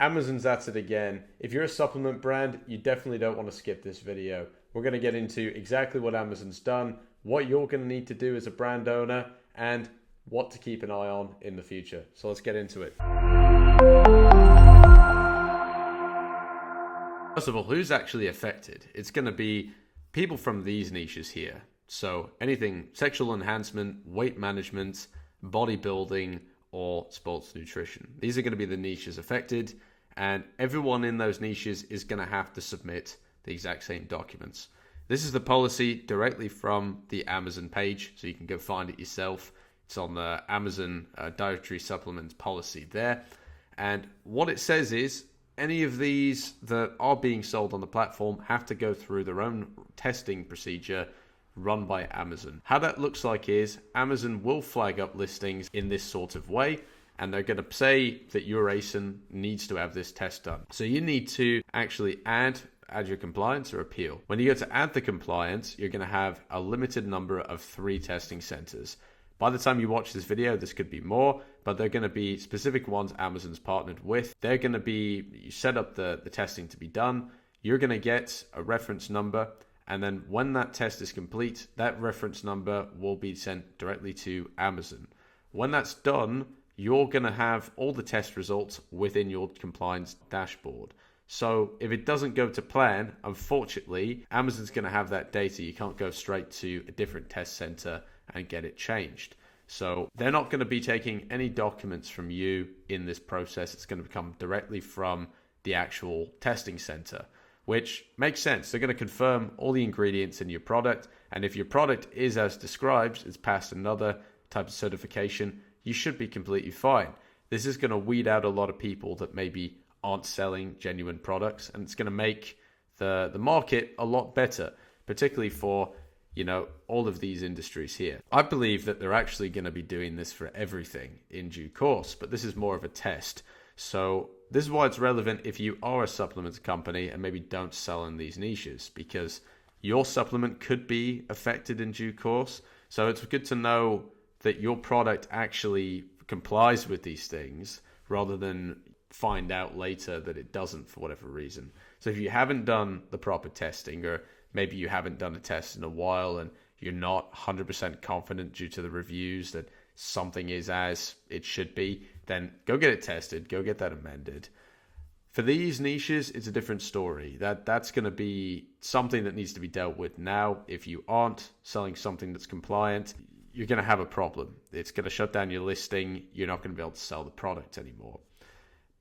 Amazon's at it again. If you're a supplement brand, you definitely don't want to skip this video. We're going to get into exactly what Amazon's done, what you're going to need to do as a brand owner, and what to keep an eye on in the future. So let's get into it. First of all, who's actually affected? It's going to be people from these niches here. So anything sexual enhancement, weight management, bodybuilding, or sports nutrition. These are going to be the niches affected, and everyone in those niches is going to have to submit the exact same documents. This is the policy directly from the Amazon page, so you can go find it yourself. It's on the Amazon dietary supplements policy there. And what it says is any of these that are being sold on the platform have to go through their own testing procedure run by Amazon. How that looks like is Amazon will flag up listings in this sort of way, and they're going to say that your ASIN needs to have this test done. So you need to actually add your compliance or appeal. When you go to add the compliance, you're going to have a limited number of 3 testing centers. By the time you watch this video, this could be more, but they're going to be specific ones Amazon's partnered with. They're going to be, you set up the testing to be done. You're going to get a reference number. And then when that test is complete, that reference number will be sent directly to Amazon. When that's done, you're going to have all the test results within your compliance dashboard. So if it doesn't go to plan, unfortunately, Amazon's going to have that data. You can't go straight to a different test center and get it changed. So they're not going to be taking any documents from you in this process. It's going to come directly from the actual testing center, which makes sense. They're going to confirm all the ingredients in your product. And if your product is as described, it's passed another type of certification, you should be completely fine. This is going to weed out a lot of people that maybe aren't selling genuine products. And it's going to make the market a lot better, particularly for, all of these industries here. I believe that they're actually going to be doing this for everything in due course, but this is more of a test. So this is why it's relevant if you are a supplements company and maybe don't sell in these niches, because your supplement could be affected in due course. So it's good to know that your product actually complies with these things rather than find out later that it doesn't for whatever reason. So if you haven't done the proper testing, or maybe you haven't done a test in a while and you're not 100% confident due to the reviews that something is as it should be, then go get it tested, go get that amended. For these niches, it's a different story. That's going to be something that needs to be dealt with now. If you aren't selling something that's compliant, you're going to have a problem. It's going to shut down your listing. You're not going to be able to sell the product anymore.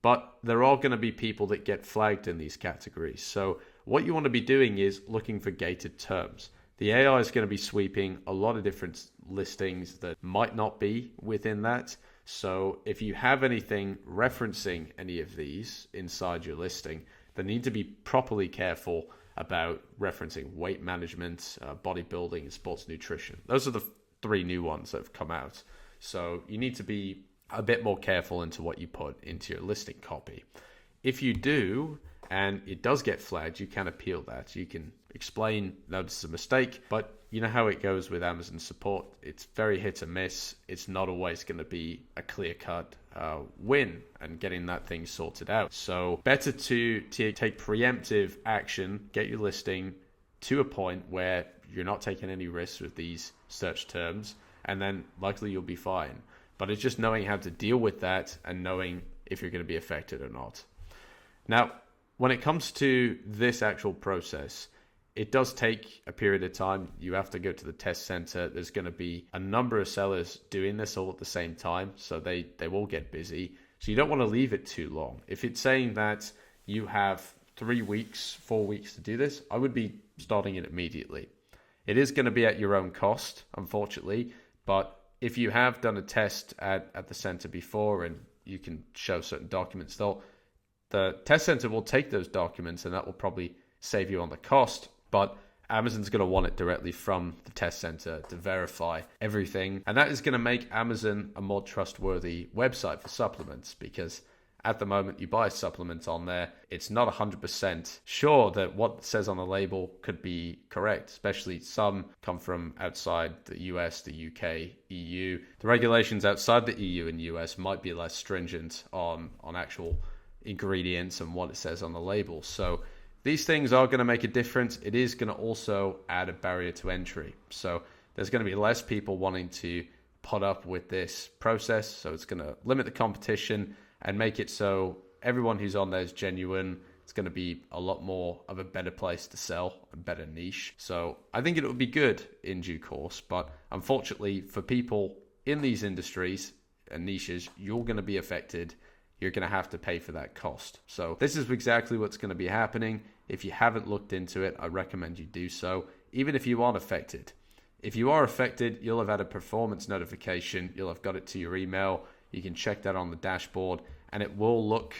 But there are going to be people that get flagged in these categories. So what you want to be doing is looking for gated terms. The AI is going to be sweeping a lot of different listings that might not be within that. So if you have anything referencing any of these inside your listing, then you need to be properly careful about referencing weight management, bodybuilding, and sports nutrition. Those are the 3 new ones that have come out. So you need to be a bit more careful into what you put into your listing copy. If you do, and it does get flagged, you can appeal that. You can explain, no, this is a mistake, but you know how it goes with Amazon support. It's very hit and miss. It's not always going to be a clear-cut win and getting that thing sorted out. So better to take preemptive action, get your listing to a point where you're not taking any risks with these search terms, and then likely you'll be fine. But it's just knowing how to deal with that and knowing if you're going to be affected or not. Now, when it comes to this actual process, it does take a period of time. You have to go to the test center. There's going to be a number of sellers doing this all at the same time, so they will get busy. So you don't want to leave it too long. If it's saying that you have 3 weeks, 4 weeks to do this, I would be starting it immediately. It is going to be at your own cost, unfortunately, but if you have done a test at the center before and you can show certain documents, the test center will take those documents and that will probably save you on the cost, but Amazon's going to want it directly from the test center to verify everything. And that is going to make Amazon a more trustworthy website for supplements, because at the moment you buy a supplement on there, it's not 100% sure that what says on the label could be correct, especially some come from outside the US, the UK, EU. The regulations outside the EU and US might be less stringent on actual ingredients and what it says on the label. So these things are going to make a difference. It is going to also add a barrier to entry. So there's going to be less people wanting to put up with this process. So it's going to limit the competition and make it so everyone who's on there is genuine. It's going to be a lot more of a better place to sell, a better niche. So I think it will be good in due course. But unfortunately for people in these industries and niches, you're going to be affected. You're going to have to pay for that cost. So this is exactly what's going to be happening. If you haven't looked into it, I recommend you do so, even if you aren't affected. If you are affected, you'll have had a performance notification. You'll have got it to your email. You can check that on the dashboard, and it will look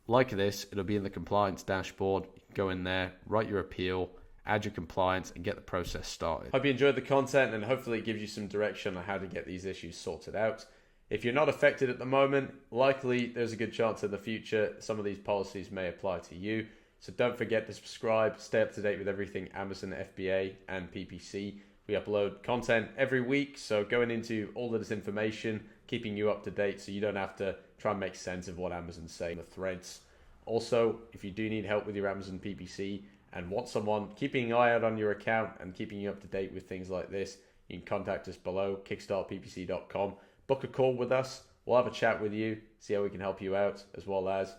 like this. It'll be in the compliance dashboard. You can go in there, write your appeal, add your compliance, and get the process started. Hope you enjoyed the content, and hopefully it gives you some direction on how to get these issues sorted out. If you're not affected at the moment, likely there's a good chance in the future some of these policies may apply to you. So don't forget to subscribe, stay up to date with everything Amazon FBA and PPC. We upload content every week, so going into all of this information, keeping you up to date so you don't have to try and make sense of what Amazon's saying in the threads. Also, if you do need help with your Amazon PPC and want someone keeping an eye out on your account and keeping you up to date with things like this, you can contact us below, KickstartPPC.com. Book a call with us. We'll have a chat with you, see how we can help you out, as well as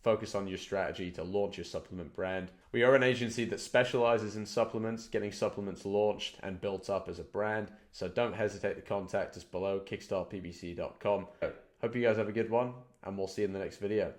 focus on your strategy to launch your supplement brand. We are an agency that specializes in supplements, getting supplements launched and built up as a brand. So don't hesitate to contact us below, KickstartPPC.com. Hope you guys have a good one, and we'll see you in the next video.